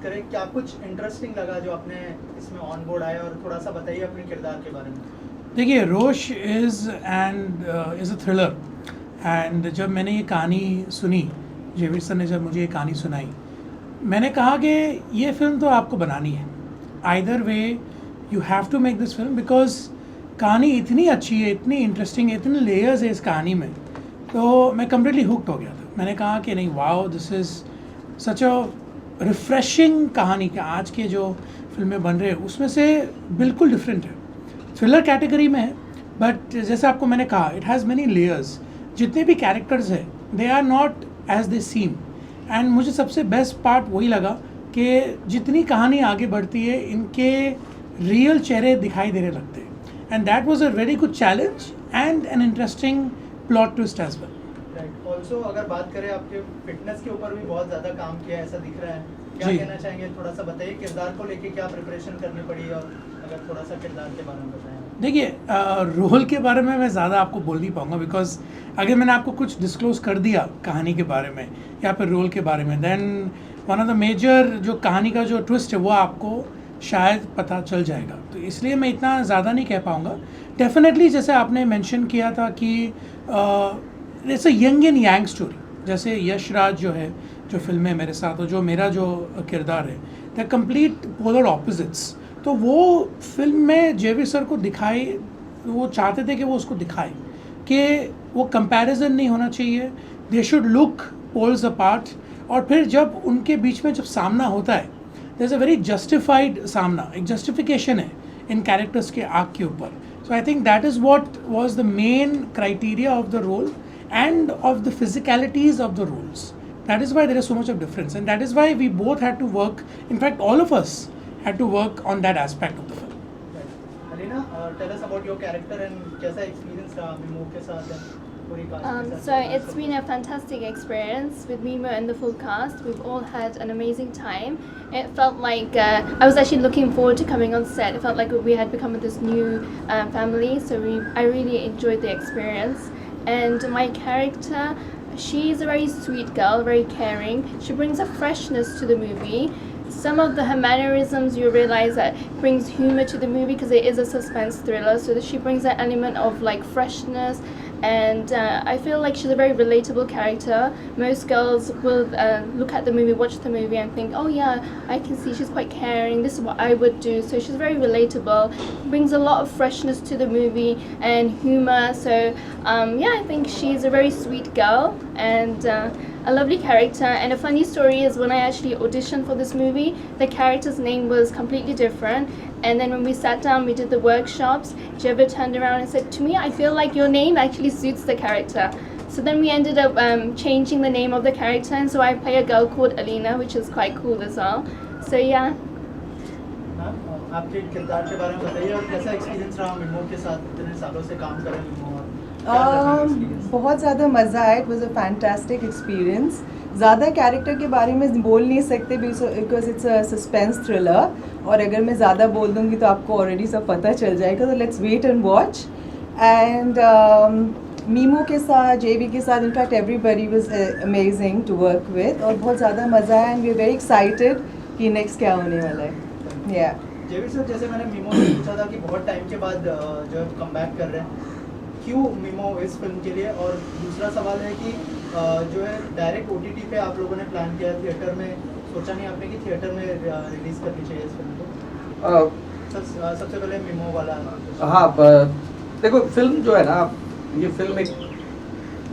करें, क्या कुछ इंटरेस्टिंग लगा जो आपने इसमें ऑन बोर्ड आया, और थोड़ा सा बताइए अपने किरदार के बारे में। देखिए, रोश इज़ अ थ्रिलर। एंड जब मैंने ये कहानी सुनी, जेवियर सर ने जब मुझे ये कहानी सुनाई, मैंने कहा कि ये फ़िल्म तो आपको बनानी है। Either way you have to make this film, because कहानी इतनी अच्छी है, इतनी इंटरेस्टिंग है, इतने लेयर्स है इस कहानी में। तो मैं कम्प्लीटली हुक्ड हो गया था। मैंने कहा कि नहीं, wow, this is such a refreshing कहानी। कि आज के जो फिल्में बन रहे हैं उसमें से बिल्कुल डिफरेंट है, थ्रिलर कैटेगरी में है, बट जैसे आपको मैंने कहा, इट हैज़ मेनी लेयर्स। जितने भी कैरेक्टर्स हैं, they are not as they seem. And मुझे सबसे बेस्ट पार्ट वही लगा कि जितनी कहानी आगे बढ़ती है, इनके रियल चेहरे दिखाई देने लगते हैं। And that was a very good challenge and an interesting plot twist as well. Right. Also अगर बात करें, आपके फिटनेस के ऊपर भी बहुत ज़्यादा काम किया है ऐसा दिख रहा है, क्या जी। कहना चाहेंगे? थोड़ा सा बताइए किरदार को लेके क्या प्रिपरेशन करनी पड़ी, और अगर थोड़ा सा किरदार के बारे में बताएं। देखिए, रोल के बारे में मैं ज़्यादा आपको बोल नहीं पाऊँगा, बिकॉज अगर मैंने आपको कुछ डिस्क्लोज़ कर दिया कहानी के बारे में या फिर रोल के बारे में, then one of the major जो कहानी का जो ट्विस्ट है वो आपको शायद पता चल जाएगा। तो इसलिए मैं इतना ज़्यादा नहीं कह पाऊँगा। डेफिनेटली जैसे आपने मेंशन किया था कि it's a young and yang story. जैसे यश राज जो है, जो फिल्म है मेरे साथ, और जो मेरा जो किरदार है, द कंप्लीट पोलर ऑपोजिट्स। तो वो फिल्म में जेवियर सर को दिखाए, वो चाहते थे कि वो उसको दिखाए कि वो कंपैरिजन नहीं होना चाहिए, they should look poles apart. और फिर जब उनके बीच में जब सामना होता है, there is a very justified सामना, एक जस्टिफिकेशन है इन कैरेक्टर्स के आग के ऊपर। So I think that is what was the main criteria of the role and of the physicalities of the roles. That is why there is so much of difference, and that is why we both had to work. In fact, all of us had to work on that aspect of the film. Right. Alina, tell us about your character and कैसा experience रहा Mimo के साथ and पूरी cast के साथ? So it's been a fantastic experience with Mimo and the full cast. We've all had an amazing time. It felt like I was actually looking forward to coming on set. It felt like we had become this new family. So I really enjoyed the experience. And my character, she's a very sweet girl, very caring. She brings a freshness to the movie. Some of her mannerisms, you realize that brings humor to the movie because it is a suspense thriller. So she brings that element of like freshness, and I feel like she's a very relatable character. Most girls will look at the movie, watch the movie, and think, oh yeah, I can see she's quite caring. This is what I would do. So she's very relatable. Brings a lot of freshness to the movie and humor. So yeah, I think she's a very sweet girl and a lovely character. And a funny story is when I actually auditioned for this movie, the character's name was completely different. And then when we sat down, we did the workshops, Jeva turned around and said to me, I feel like your name actually suits the character. So then we ended up changing the name of the character, and so I play a girl called Alina, which is quite cool as well. So yeah. आपके किरदार के बारे में बताइए, और कैसा experience रहा मिमो के साथ, इतने सालों से काम कर रहे हैं मिमो? बहुत ज़्यादा मज़ा आया। It was a fantastic experience. ज़्यादा कैरेक्टर के बारे में बोल नहीं सकते because it's a suspense thriller, और अगर मैं ज़्यादा बोल दूँगी तो आपको ऑलरेडी सब पता चल जाएगा। तो let's wait and watch. And Mimoh के साथ, जेवी के साथ, in fact everybody was amazing to work with, और बहुत ज़्यादा मज़ा आया। And we are very excited कि नेक्स्ट क्या होने वाला है। या जेवी सर, जैसे मैंने मिमो से पूछा था कि बहुत टाइम के बाद जो कम बैक कर रहे हैं, क्यों मिमो इस फिल्म के लिए? और दूसरा सवाल है कि जो है डायरेक्ट OTT पे आप लोगों ने प्लान किया, थिएटर में सोचा नहीं आपने कि थिएटर में रिलीज करनी चाहिए इस फिल्म को? सबसे पहले मिमो वाला। हाँ, देखो, फिल्म जो है ना, ये फिल्म एक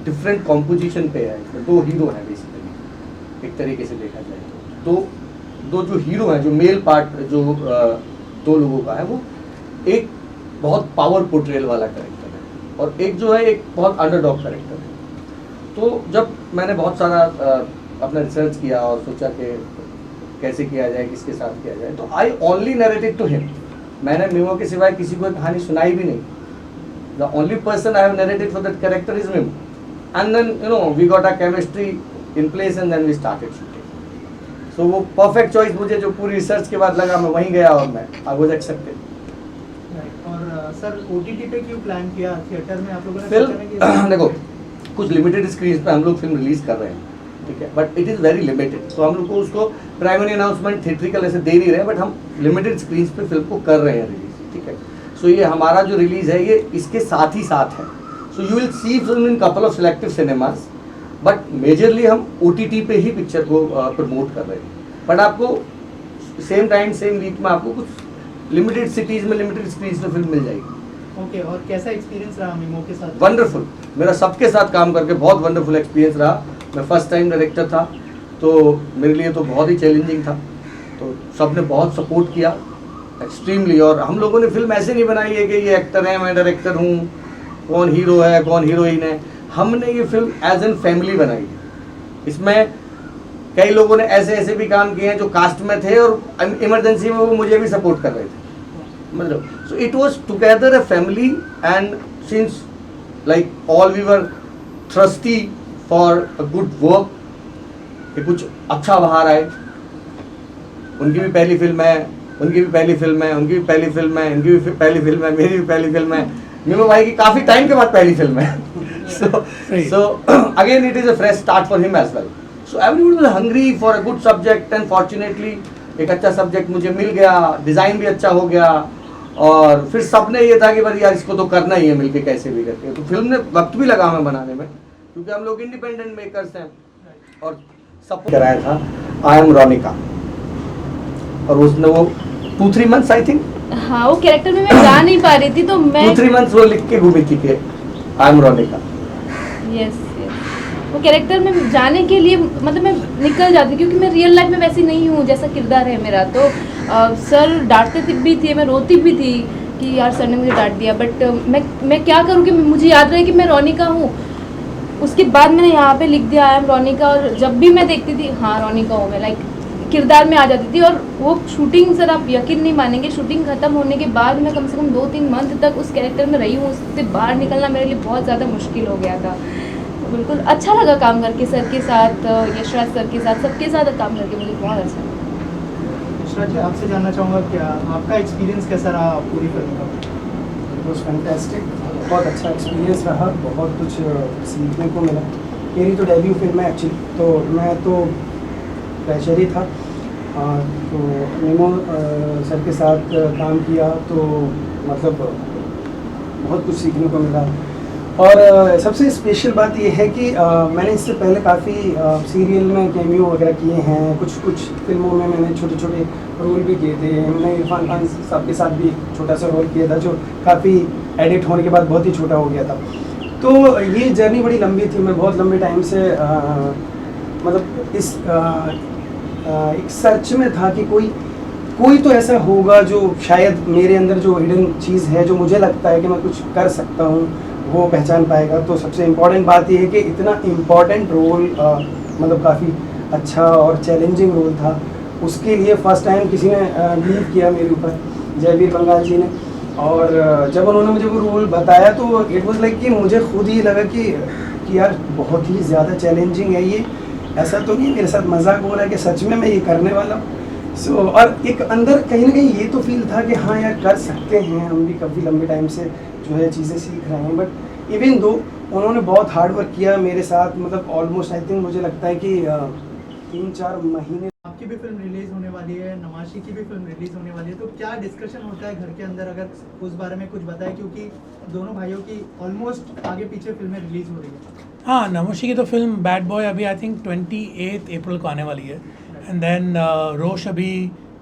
डिफरेंट कॉम्पोजिशन पे है। दो हीरो हैं बेसिकली, एक तरीके से देखा जाए तो दो जो हीरो हैं, जो मेल पार्ट जो दो लोगों का है, वो एक बहुत पावर पोर्ट्रेल वाला कैरेक्टर है और एक जो है एक बहुत अंडरडॉग कैरेक्टर है। तो जब मैंने बहुत सारा अपना रिसर्च किया और सोचा कि कैसे किया जाए, किसके साथ किया जाए, तो I only narrated to him. मैंने मिमो के सिवाय किसी को कहानी सुनाई भी नहीं। The only person I have narrated for that character is Mimo, and then we got a chemistry in place and then we started shooting. So वो परफेक्ट चॉइस मुझे जो पूरी रिसर्च के बाद लगा, मैं वहीं गया और मैं आई वाज एक्सेप्टेड। और सर OTT पे क्यों प्लान किया? थिएटर में आप लोगों ने फिल्म देखो, कुछ लिमिटेड स्क्रीन पे हम लोग फिल्म रिलीज कर रहे हैं, ठीक है, but it is very limited. तो हम लोग को उसको प्राइमरी अनाउंसमेंट थिएट्रिकल ऐसे दे नहीं रहे, बट हम लिमिटेड स्क्रीन पे फिल्म को कर रहे हैं रिलीज, ठीक है। सो ये हमारा जो रिलीज़ है ये इसके साथ ही साथ है। So you will see film in couple of selective cinemas, but majorly हम OTT पे ही पिक्चर को प्रमोट कर रहे हैं। बट आपको सेम टाइम सेम वीक में आपको कुछ लिमिटेड सिटीज़ में लिमिटेड स्क्रीन पे फिल्म मिल जाएगी। ओके, और कैसा एक्सपीरियंस रहा मीमो के साथ? वंडरफुल, मेरा सबके साथ काम करके बहुत वंडरफुल एक्सपीरियंस रहा। मैं फर्स्ट टाइम डायरेक्टर था, तो मेरे लिए तो बहुत ही चैलेंजिंग था। तो सबने बहुत सपोर्ट किया एक्सट्रीमली। और हम लोगों ने फिल्म ऐसे नहीं बनाई है कि ये एक्टर है, मैं डायरेक्टर हूँ, कौन हीरो है कौन हीरोइन है। हमने ये फिल्म एज एन फैमिली बनाई है। इसमें कई लोगों ने ऐसे ऐसे भी काम किए हैं जो कास्ट में थे और इमरजेंसी में वो मुझे भी सपोर्ट कर रहे थे, मतलब। So it was together a family, and since like all we were thirsty for a good work, कि कुछ अच्छा बाहर आए। उनकी भी पहली फिल्म है, उनकी भी पहली फिल्म है, उनकी भी पहली फिल्म है, इनकी भी पहली फिल्म है, मेरी भी पहली फिल्म है, मीमो भाई की काफ़ी टाइम के बाद पहली फिल्म है। so again it is a fresh start for him as well. So everyone was hungry for a good subject, and fortunately एक अच्छा सब्जेक्ट मुझे मिल गया, डिज़ाइन भी अच्छा हो गया, और फिर सबने ये था कि भाई यार इसको तो करना ही है मिलके कैसे भी करके। तो फिल्म ने वक्त भी लगा हमें बनाने में, क्योंकि हम लोग इंडिपेंडेंट मेकर्स हैं। और सपोर्ट कराया था आई एम रोनिका, और उसने वो 2-3 months आई थिंक, हाँ, वो कैरेक्टर में मैं गा नहीं पा रही थी, तो मैं 2-3 months वो लिख के घूमी थी कि आई एम रोनिका। यस, वो कैरेक्टर में जाने के लिए मतलब मैं निकल जाती, क्योंकि मैं रियल लाइफ में वैसी नहीं हूँ जैसा किरदार है मेरा। तो सर डांटते भी थे, मैं रोती भी थी कि यार सर ने मुझे डांट दिया, बट मैं क्या करूँ कि मुझे याद रहे कि मैं रोनिका हूँ। उसके बाद मैंने यहाँ पे लिख दिया आई एम रोनिका, और जब भी मैं देखती थी हाँ रोनिका हूँ मैं, लाइक किरदार में आ जाती थी। और वो शूटिंग, सर आप यकीन नहीं मानेंगे, शूटिंग ख़त्म होने के बाद मैं कम से कम 2-3 मंथ तक उस कैरेक्टर में रही हूँ। उससे बाहर निकलना मेरे लिए बहुत ज़्यादा मुश्किल हो गया था। तो बिल्कुल अच्छा लगा काम करके सर के साथ, यशराज सर के साथ, सबके साथ काम करके मुझे बहुत अच्छा लगा। यशराज जी, आपसे जानना चाहूँगा क्या आपका एक्सपीरियंस कैसा रहा पूरी फिल्म का? इट वॉज फैंटेस्टिक, बहुत अच्छा एक्सपीरियंस रहा, बहुत कुछ सीखने को मिला। मेरी तो डेब्यू फिल्म है एक्चुअली, तो मैं तो फ्रेशर ही था। तो मीमो सर के साथ काम किया तो मतलब बहुत कुछ सीखने को मिला। और सबसे स्पेशल बात यह है कि मैंने इससे पहले काफ़ी सीरियल में कैमियो वगैरह किए हैं, कुछ फिल्मों में मैंने छोटे छोटे रोल भी किए थे। मैंने इरफान खान साहब के साथ भी छोटा सा रोल किया था, जो काफ़ी एडिट होने के बाद बहुत ही छोटा हो गया था। तो ये जर्नी बड़ी लंबी थी, मैं बहुत लंबे टाइम से मतलब इस एक सर्च में था कि कोई तो ऐसा होगा जो शायद मेरे अंदर जो हिडन चीज़ है, जो मुझे लगता है कि मैं कुछ कर सकता हूँ, वो पहचान पाएगा। तो सबसे इम्पॉर्टेंट बात यह है कि इतना इम्पॉर्टेंट रोल मतलब काफ़ी अच्छा और चैलेंजिंग रोल था, उसके लिए फ़र्स्ट टाइम किसी ने बिलीव किया मेरे ऊपर, जयवीर बंगाल जी ने। और जब उन्होंने मुझे वो रोल बताया तो इट वाज लाइक कि मुझे खुद ही लगा कि यार बहुत ही ज़्यादा चैलेंजिंग है ये, ऐसा तो नहीं मेरे साथ मजाक हो रहा है कि सच में मैं ये करने वाला हूँ। और एक अंदर कहीं ना कहीं ये तो फील था कि हाँ यार कर सकते हैं, हम भी काफ़ी लंबे टाइम से जो है चीज़ें सीख रहे हैं। बट इवन दो उन्होंने बहुत हार्ड वर्क किया मेरे साथ, मतलब ऑलमोस्ट आई थिंक मुझे लगता है कि 3-4 महीने। आपकी भी फिल्म रिलीज होने वाली है, नमाशी की भी फिल्म रिलीज होने वाली है, तो क्या डिस्कशन होता है घर के अंदर, अगर उस बारे में कुछ बताएं, क्योंकि दोनों भाइयों की ऑलमोस्ट आगे पीछे फिल्में रिलीज हो रही है। हाँ, नमोशी की तो फिल्म बैड बॉय अभी आई थिंक 28 अप्रैल को आने वाली है, एंड देन रोश अभी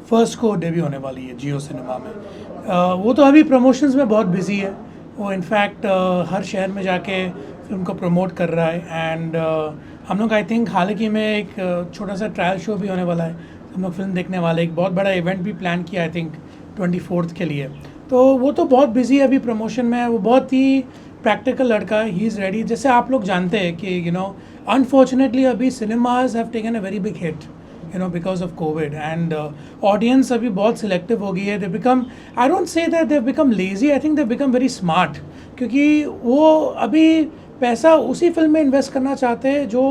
1 को डेब्यू होने वाली है जियो सिनेमा में। वो तो अभी प्रमोशंस में बहुत बिजी है, वो इनफैक्ट हर शहर में जाके फिल्म को प्रमोट कर रहा है। एंड हम लोग आई थिंक हाल ही में एक छोटा सा ट्रायल शो भी होने वाला है, हम लोग फिल्म देखने वाले, एक बहुत बड़ा इवेंट भी प्लान किया आई थिंक 24 के लिए। तो वो तो बहुत बिजी है अभी प्रमोशन में, वो बहुत ही प्रैक्टिकल लड़का है, ही इज़ रेडी। जैसे आप लोग जानते हैं कि अनफॉर्चुनेटली अभी cinemas have taken a very big hit because of Covid, and audience अभी बहुत सिलेक्टिव हो गई है। They become, I don't say that they become lazy, I think they become very smart, क्योंकि वो अभी पैसा उसी फिल्म में इन्वेस्ट करना चाहते हैं जो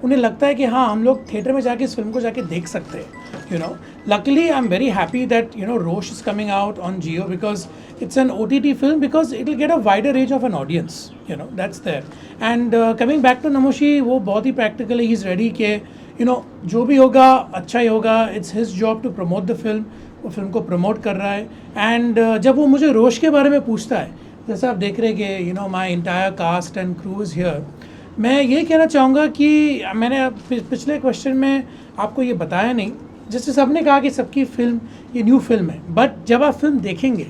उन्हें लगता है कि हाँ हम लोग थिएटर में जाके इस फिल्म को जाके देख सकते हैं। you know. Luckily, I'm very happy that, you know, Rosh is coming out on Jio because it's an OTT film, because it will get a wider range of an audience, you know, that's there. And coming back to Namoshi, वो बहुत ही practically he's ready कि, you know, जो भी होगा अच्छा ही होगा. It's his job to promote the film. वो film को प्रमोट कर रहा है. एंड जब वो मुझे रोश के बारे में पूछता है, जैसे आप देख रहे हैं कि, you know, my entire cast and crew is here, मैं ये कहना चाहूँगा कि मैंने पिछले क्वेश्चन में आपको ये बताया नहीं, जैसे सबने कहा कि सबकी फिल्म ये न्यू फिल्म है, बट जब आप फिल्म देखेंगे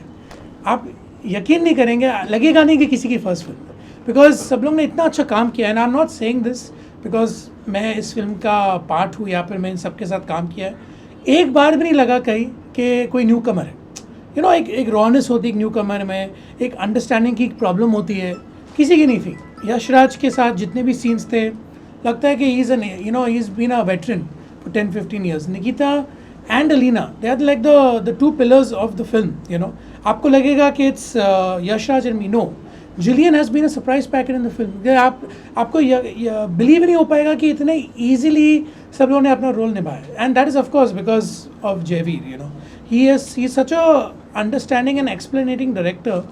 आप यकीन नहीं करेंगे, लगेगा नहीं कि किसी की फर्स्ट फिल्म, बिकॉज सब लोग ने इतना अच्छा काम किया है. And I am not saying this because मैं इस फिल्म का पार्ट हूँ या फिर मैं इन सबके साथ काम किया है. एक बार भी नहीं लगा कहीं कि कोई न्यू कमर है. यू नो, एक रॉनेस होती है एक न्यू कमर में, एक अंडरस्टैंडिंग की प्रॉब्लम होती है, किसी की नहीं थी. यशराज के साथ जितने भी सीन्स थे, लगता है कि he is he is been a veteran for 10-15 years. Nikita and Alina, they are like the two pillars of the film, you know. आपको लगेगा कि it's Yashraj and me. No, Jillian has been a surprise packet in the film. आपको believe नहीं हो पाएगा कि इतने easily सब लोगों ने अपना रोल निभाया. And that is of course because of Javeer, you know. He is such a understanding and explaining director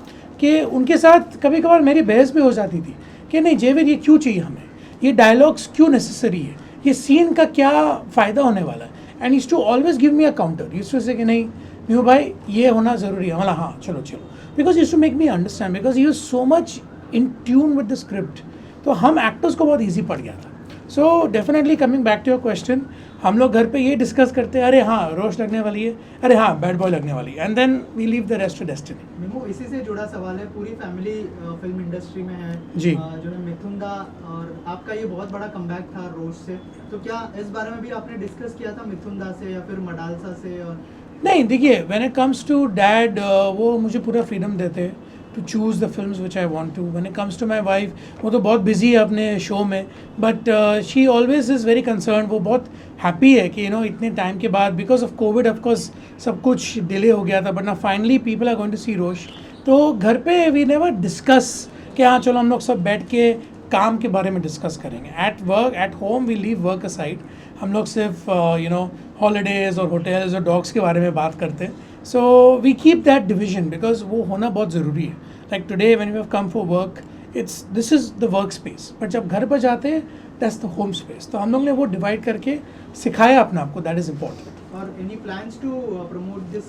कि उनके साथ कभी कभार मेरी बहस भी हो जाती थी कि नहीं जेवियर ये क्यों चाहिए हमें, ये डायलॉग्स क्यों नेसेसरी है, ये सीन का क्या फ़ायदा होने वाला है. And used to always give me a counter, used to say कि नहीं मीहू भाई ये होना ज़रूरी है. मतलब हाँ चलो चलो, because used to make me understand, because he was so much in tune with the script. तो हम एक्टर्स को बहुत ईजी पड़ गया था. So definitely coming back to your question, हम लोग घर पे ये डिस्कस करते हैं, अरे हाँ रोश लगने वाली है, अरे हाँ बैड बॉय लगने वाली है, and then we leave the rest to destiny. Mimo, इसी से जुड़ा सवाल है, पूरी फैमिली फिल्म इंडस्ट्री में है जी. जो है मिथुन दा, और आपका ये बहुत बड़ा कमबैक था रोश से, तो क्या इस बारे में भी आपने डिस्कस किया था मिथुन दा से या फिर मडालसा से? और नहीं, देखिए when it comes to dad, वो मुझे पूरा फ्रीडम देते हैं to choose the films which I want to. When it comes to my wife, वो तो बहुत बिजी है अपने शो में, but she always is very concern. वो बहुत हैप्पी है कि यू नो इतने टाइम के बाद, because of covid of course सब कुछ डिले हो गया था, बट ना finally people are going to see Rosh. तो घर पे वी नेवर डिस्कस कि हाँ चलो हम लोग सब बैठ के काम के बारे में डिस्कस करेंगे. At work, at home we leave work aside. हम लोग सिर्फ यू नो हॉलीडेज़ और होटल्स और डॉग्स के बारे में बात करते हैं. So we keep that division because वो होना बहुत ज़रूरी है. Like today when we have come for work, this is the work space, but जब घर पर जाते हैं दैट्स द होम स्पेस. तो हम लोग ने वो डिवाइड करके सिखाया अपने आप को, दैट इज़ इम्पॉर्टेंट. और any plans to promote this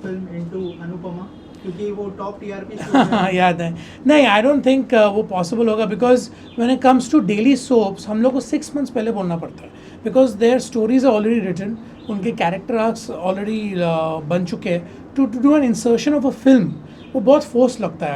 film into Anupama, क्योंकि वो टॉप टीआरपी याद है. नहीं, आई डोंट थिंक वो पॉसिबल होगा, because when it comes to daily soaps हम लोग को 6 months पहले बोलना पड़ता है, because their stories are already written, उनके कैरेक्टर आर्क्स ऑलरेडी बन चुके हैं. To do an insertion of a film वो बहुत फोर्स लगता है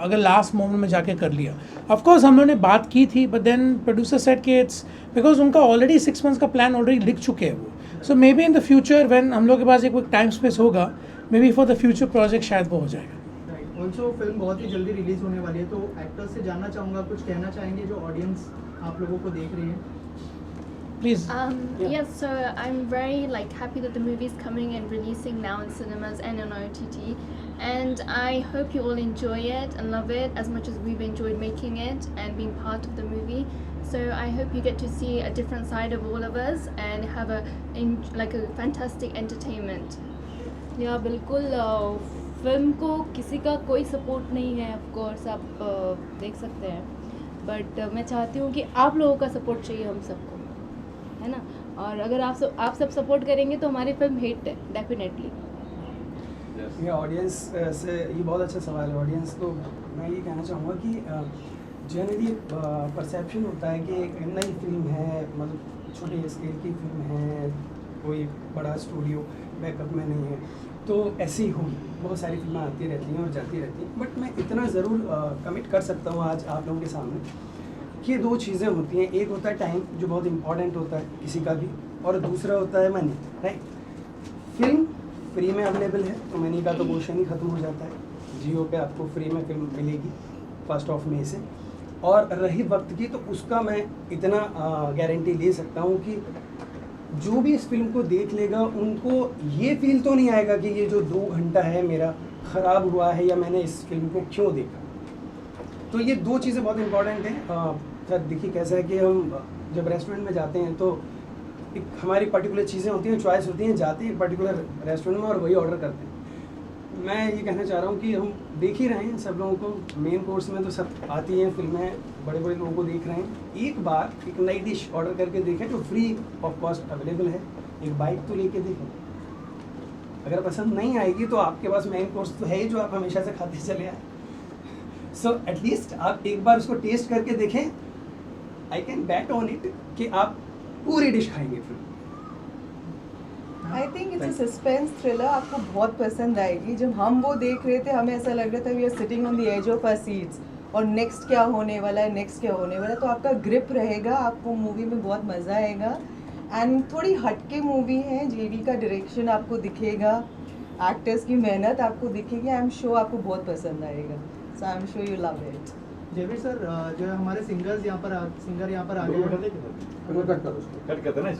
अगर लास्ट मोमेंट में जाके कर लिया. ऑफकोर्स हम लोगों ने बात की थी, बट देन प्रोड्यूसर सेड कि इट्स बिकॉज उनका ऑलरेडी 6 months का प्लान ऑलरेडी लिख चुके हैं वो. So maybe in the future when हम लोग के पास एक टाइम स्पेस होगा, maybe for the future project शायद वो हो जाएगा. राइट. ऑल्सो फिल्म बहुत ही जल्दी रिलीज होने वाली है, तो एक्टर्स से जानना चाहूँगा, कुछ कहना चाहेंगे जो ऑडियंस आप लोगों को देख रही है? Please. Yes, so I'm very happy that the movie is coming and releasing now in cinemas and on OTT, and I hope you all enjoy it and love it as much as we've enjoyed making it and being part of the movie. So I hope you get to see a different side of all of us and have a fantastic entertainment. या बिल्कुल. Film को किसी का कोई support नहीं है, of course आप देख सकते हैं, बट मैं चाहती हूँ कि आप लोगों का सपोर्ट चाहिए हम सबको, है ना. और अगर आप सब सपोर्ट करेंगे तो हमारी फिल्म हिट है डेफिनेटली. ये ऑडियंस से ये बहुत अच्छा सवाल है. ऑडियंस को मैं ये कहना चाहूँगा कि जनरली परसेप्शन होता है कि एक नई फिल्म है, मतलब छोटे स्केल की फिल्म है, कोई बड़ा स्टूडियो बैकअप में नहीं है, तो ऐसे ही होगी. बहुत सारी फिल्में आती रहती हैं और जाती रहती हैं, बट मैं इतना ज़रूर कमिट कर सकता हूँ आज आप लोगों के सामने कि 2 चीज़ें होती हैं. एक होता है टाइम, जो बहुत इंपॉर्टेंट होता है किसी का भी, और दूसरा होता है मनी. राइट. फिल्म फ्री में अवेलेबल है तो मनी का तो क्वेश्चन ही ख़त्म हो जाता है. जियो पे आपको फ्री में फिल्म मिलेगी 1 मई से. और रही वक्त की, तो उसका मैं इतना गारंटी ले सकता हूँ कि जो भी इस फिल्म को देख लेगा उनको ये फील तो नहीं आएगा कि ये जो 2 घंटा है मेरा ख़राब हुआ है या मैंने इस फिल्म को क्यों देखा. तो ये 2 चीज़ें बहुत इंपॉर्टेंट हैं. सर देखिए कैसा है कि हम जब रेस्टोरेंट में जाते हैं तो एक हमारी पर्टिकुलर चीज़ें होती हैं, चॉइस होती हैं, जाते हैं पर्टिकुलर रेस्टोरेंट में और वही ऑर्डर करते हैं। मैं ये कहना चाह रहा हूँ कि हम देख ही रहे हैं सब लोगों को, मेन कोर्स में तो सब आती हैं फिल्में, बड़े बड़े लोगों को देख रहे हैं। एक बार एक नई डिश ऑर्डर करके देखें जो फ्री ऑफ कॉस्ट अवेलेबल है, एक बाइट तो लेके देखें। अगर पसंद नहीं आएगी तो आपके पास मेन कोर्स तो है ही जो आप हमेशा से खाते चले आए। सो एटलीस्ट आप एक बार उसको टेस्ट करके देखें, I can bat on it कि आप पूरी डिश खाएंगे फिर। I think it's a suspense thriller, आपको बहुत पसंद आएगी। जब हम वो देख रहे थे हमें ऐसा लग रहा था we are sitting on the edge of our seats और नेक्स्ट क्या होने वाला है, नेक्स्ट क्या होने वाला है। तो आपका ग्रिप रहेगा, आपको मूवी में बहुत मज़ा आएगा। एंड थोड़ी हटके मूवी है, जेडी का डायरेक्शन आपको दिखेगा, एक्टर्स की मेहनत आपको दिखेगी। आई एम श्योर आपको बहुत पसंद आएगा। So I am sure you love it. Jabir sir, जो है हमारे सिंगर यहाँ पर आ गए हैं। कट करते ना